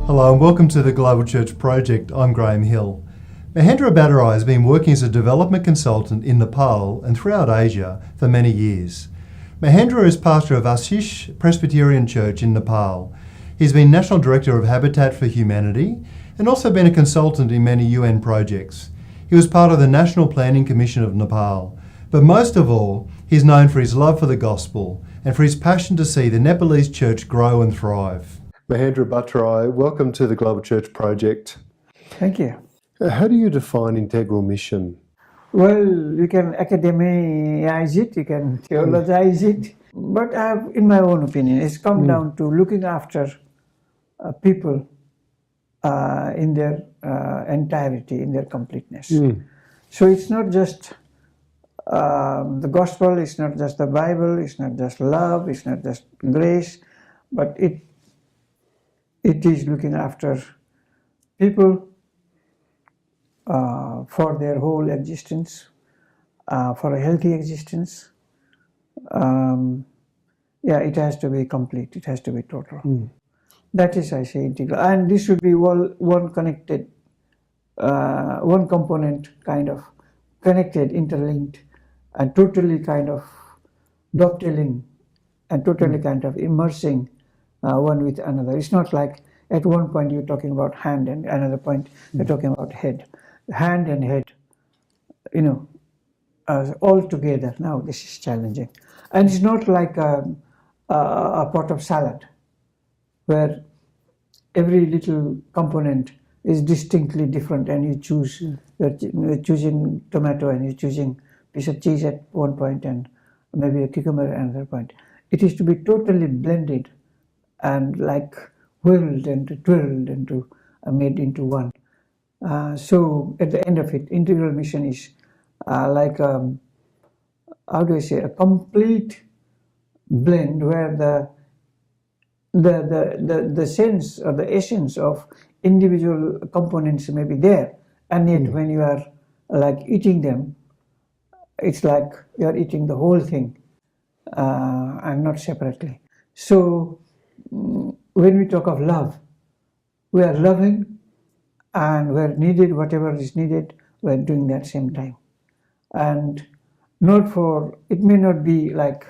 Hello and welcome to the Global Church Project. I'm Graham Hill. Mahendra Bhattarai has been working as a development consultant in Nepal and throughout Asia for many years. Mahendra is pastor of Ashish Presbyterian Church in Nepal. He's been National Director of Habitat for Humanity and also been a consultant in many UN projects. He was part of the National Planning Commission of Nepal. But most of all, he's known for his love for the gospel and for his passion to see the Nepalese church grow and thrive. Mahendra Bhattarai, welcome to the Global Church Project. Thank you. How do you define integral mission? Well, you can academize it, you can theologize it, but in my own opinion, it's come down to looking after people in their entirety, in their completeness. So it's not just the gospel, it's not just the Bible, it's not just love, it's not just grace, but it is looking after people for their whole existence, for a healthy existence. It has to be complete, it has to be total. That is, I say, integral. And this should be one connected, one component kind of connected, interlinked, and totally kind of dovetailing and totally kind of immersing one with another. It's not like at one point you're talking about hand and another point you're talking about head. Hand and head, all together. Now this is challenging. And it's not like a pot of salad where every little component is distinctly different and you choose, you're choosing tomato and you're choosing piece of cheese at one point and maybe a cucumber at another point. It is to be totally blended and like whirled and twirled into made into one. So at the end of it, integral mission is like a complete blend where the sense or the essence of individual components may be there, and yet when you are like eating them, it's like you are eating the whole thing and not separately. So when we talk of love, we are loving, and where needed, whatever is needed, we're doing that same time. And it may not be like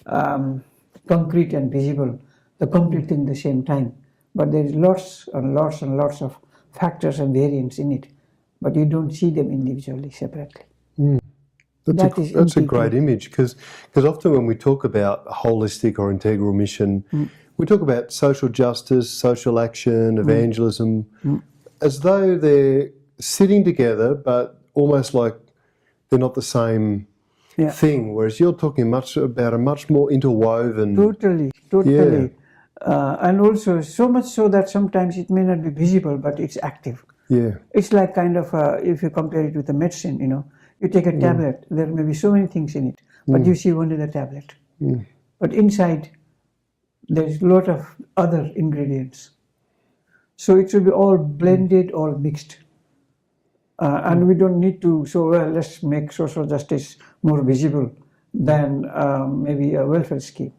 concrete and visible, the complete thing at the same time, but there is lots and lots and lots of factors and variants in it, but you don't see them individually, separately. That's a great image, because often when we talk about holistic or integral mission, we talk about social justice, social action, evangelism, as though they're sitting together, but almost like they're not the same thing. Whereas you're talking about a much more interwoven. Totally. Yeah. And also so much so that sometimes it may not be visible, but it's active. Yeah. It's like kind of if you compare it with a medicine, you take a tablet. There may be so many things in it, but you see only the tablet. But inside, there's a lot of other ingredients. So it should be all blended, all mixed. And we don't need to, let's make social justice more visible than maybe a welfare scheme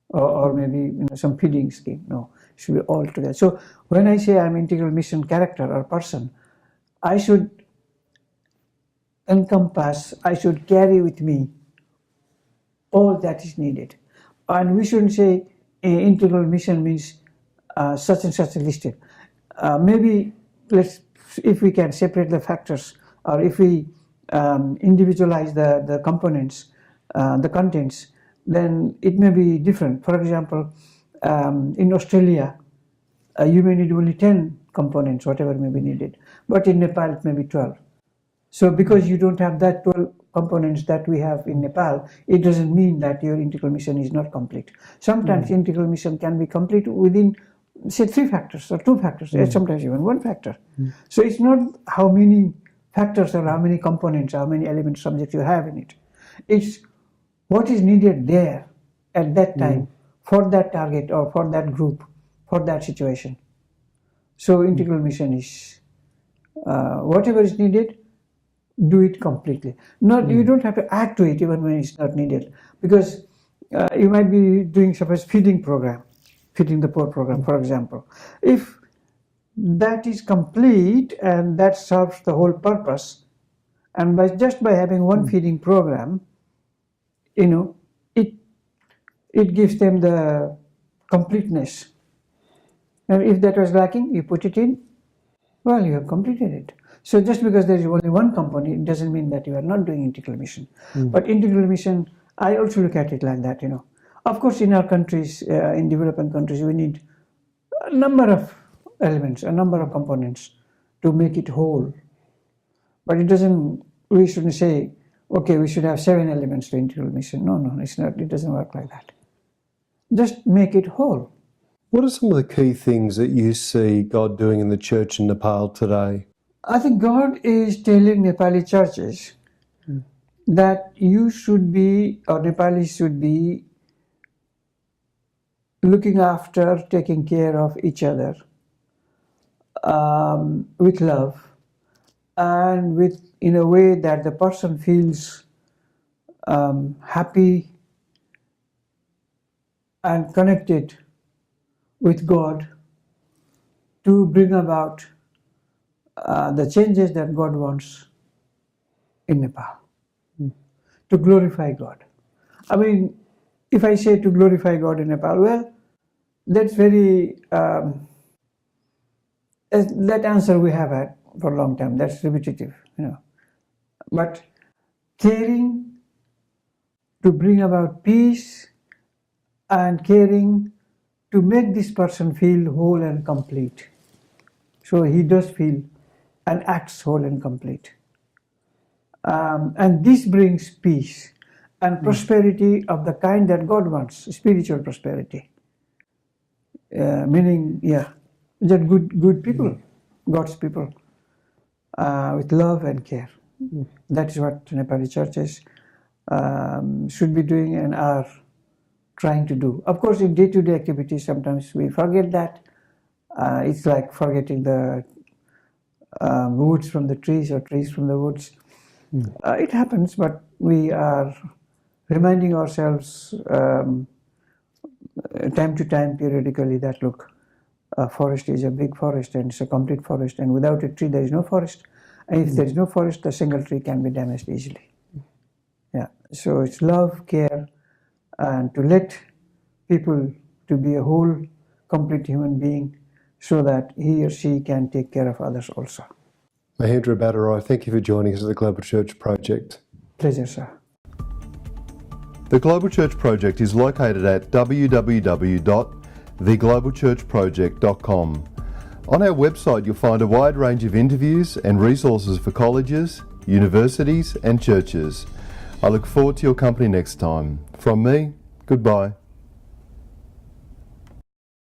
or maybe some feeding scheme. No, it should be all together. So when I say I'm integral mission character or person, I should encompass, I should carry with me all that is needed. And we shouldn't say integral mission means such and such a listed. Maybe if we can separate the factors, or if we individualize the components, the contents, then it may be different. For example, in Australia, you may need only 10 components, whatever may be needed, but in Nepal it may be 12. So because you don't have that 12 components that we have in Nepal, it doesn't mean that your integral mission is not complete. Sometimes integral mission can be complete within, say, 3 factors or 2 factors, sometimes even 1 factor. So it's not how many factors or how many components, how many elements, subjects you have in it. It's what is needed there at that time for that target or for that group, for that situation. So integral mission is whatever is needed, do it completely. You don't have to add to it even when it's not needed, because you might be doing, suppose, feeding the poor program, for example. If that is complete and that serves the whole purpose. And just by having one feeding program, it gives them the completeness. And if that was lacking, you put it in, well, you have completed it. So just because there is only one company, it doesn't mean that you are not doing integral mission. But integral mission, I also look at it like that, Of course, in our countries, in developing countries, we need a number of elements, a number of components to make it whole. But we shouldn't say, okay, we should have 7 elements to integral mission. No, it's not. It doesn't work like that. Just make it whole. What are some of the key things that you see God doing in the church in Nepal today? I think God is telling Nepali churches that you should be, or Nepalis should be, looking after, taking care of each other with love and in a way that the person feels happy and connected with God to bring about the changes that God wants in Nepal, to glorify God. I mean, if I say to glorify God in Nepal, well, that's very, that answer we have had for a long time, that's repetitive, But caring to bring about peace and caring to make this person feel whole and complete. So he does feel and acts whole and complete. And this brings peace and prosperity of the kind that God wants, spiritual prosperity. Meaning, just good people, God's people, with love and care. That is what Nepali churches should be doing and are trying to do. Of course, in day-to-day activities, sometimes we forget that. It's like forgetting the woods from the trees or trees from the woods. It happens, but we are reminding ourselves time to time, periodically, that look, a forest is a big forest and it's a complete forest, and without a tree there is no forest. And if there is no forest, a single tree can be damaged easily. So it's love, care, and to let people to be a whole, complete human being so that he or she can take care of others also. Mahendra Bhattarai, thank you for joining us at the Global Church Project. Pleasure, sir. The Global Church Project is located at www.theglobalchurchproject.com. On our website you'll find a wide range of interviews and resources for colleges, universities and churches. I look forward to your company next time. From me, goodbye.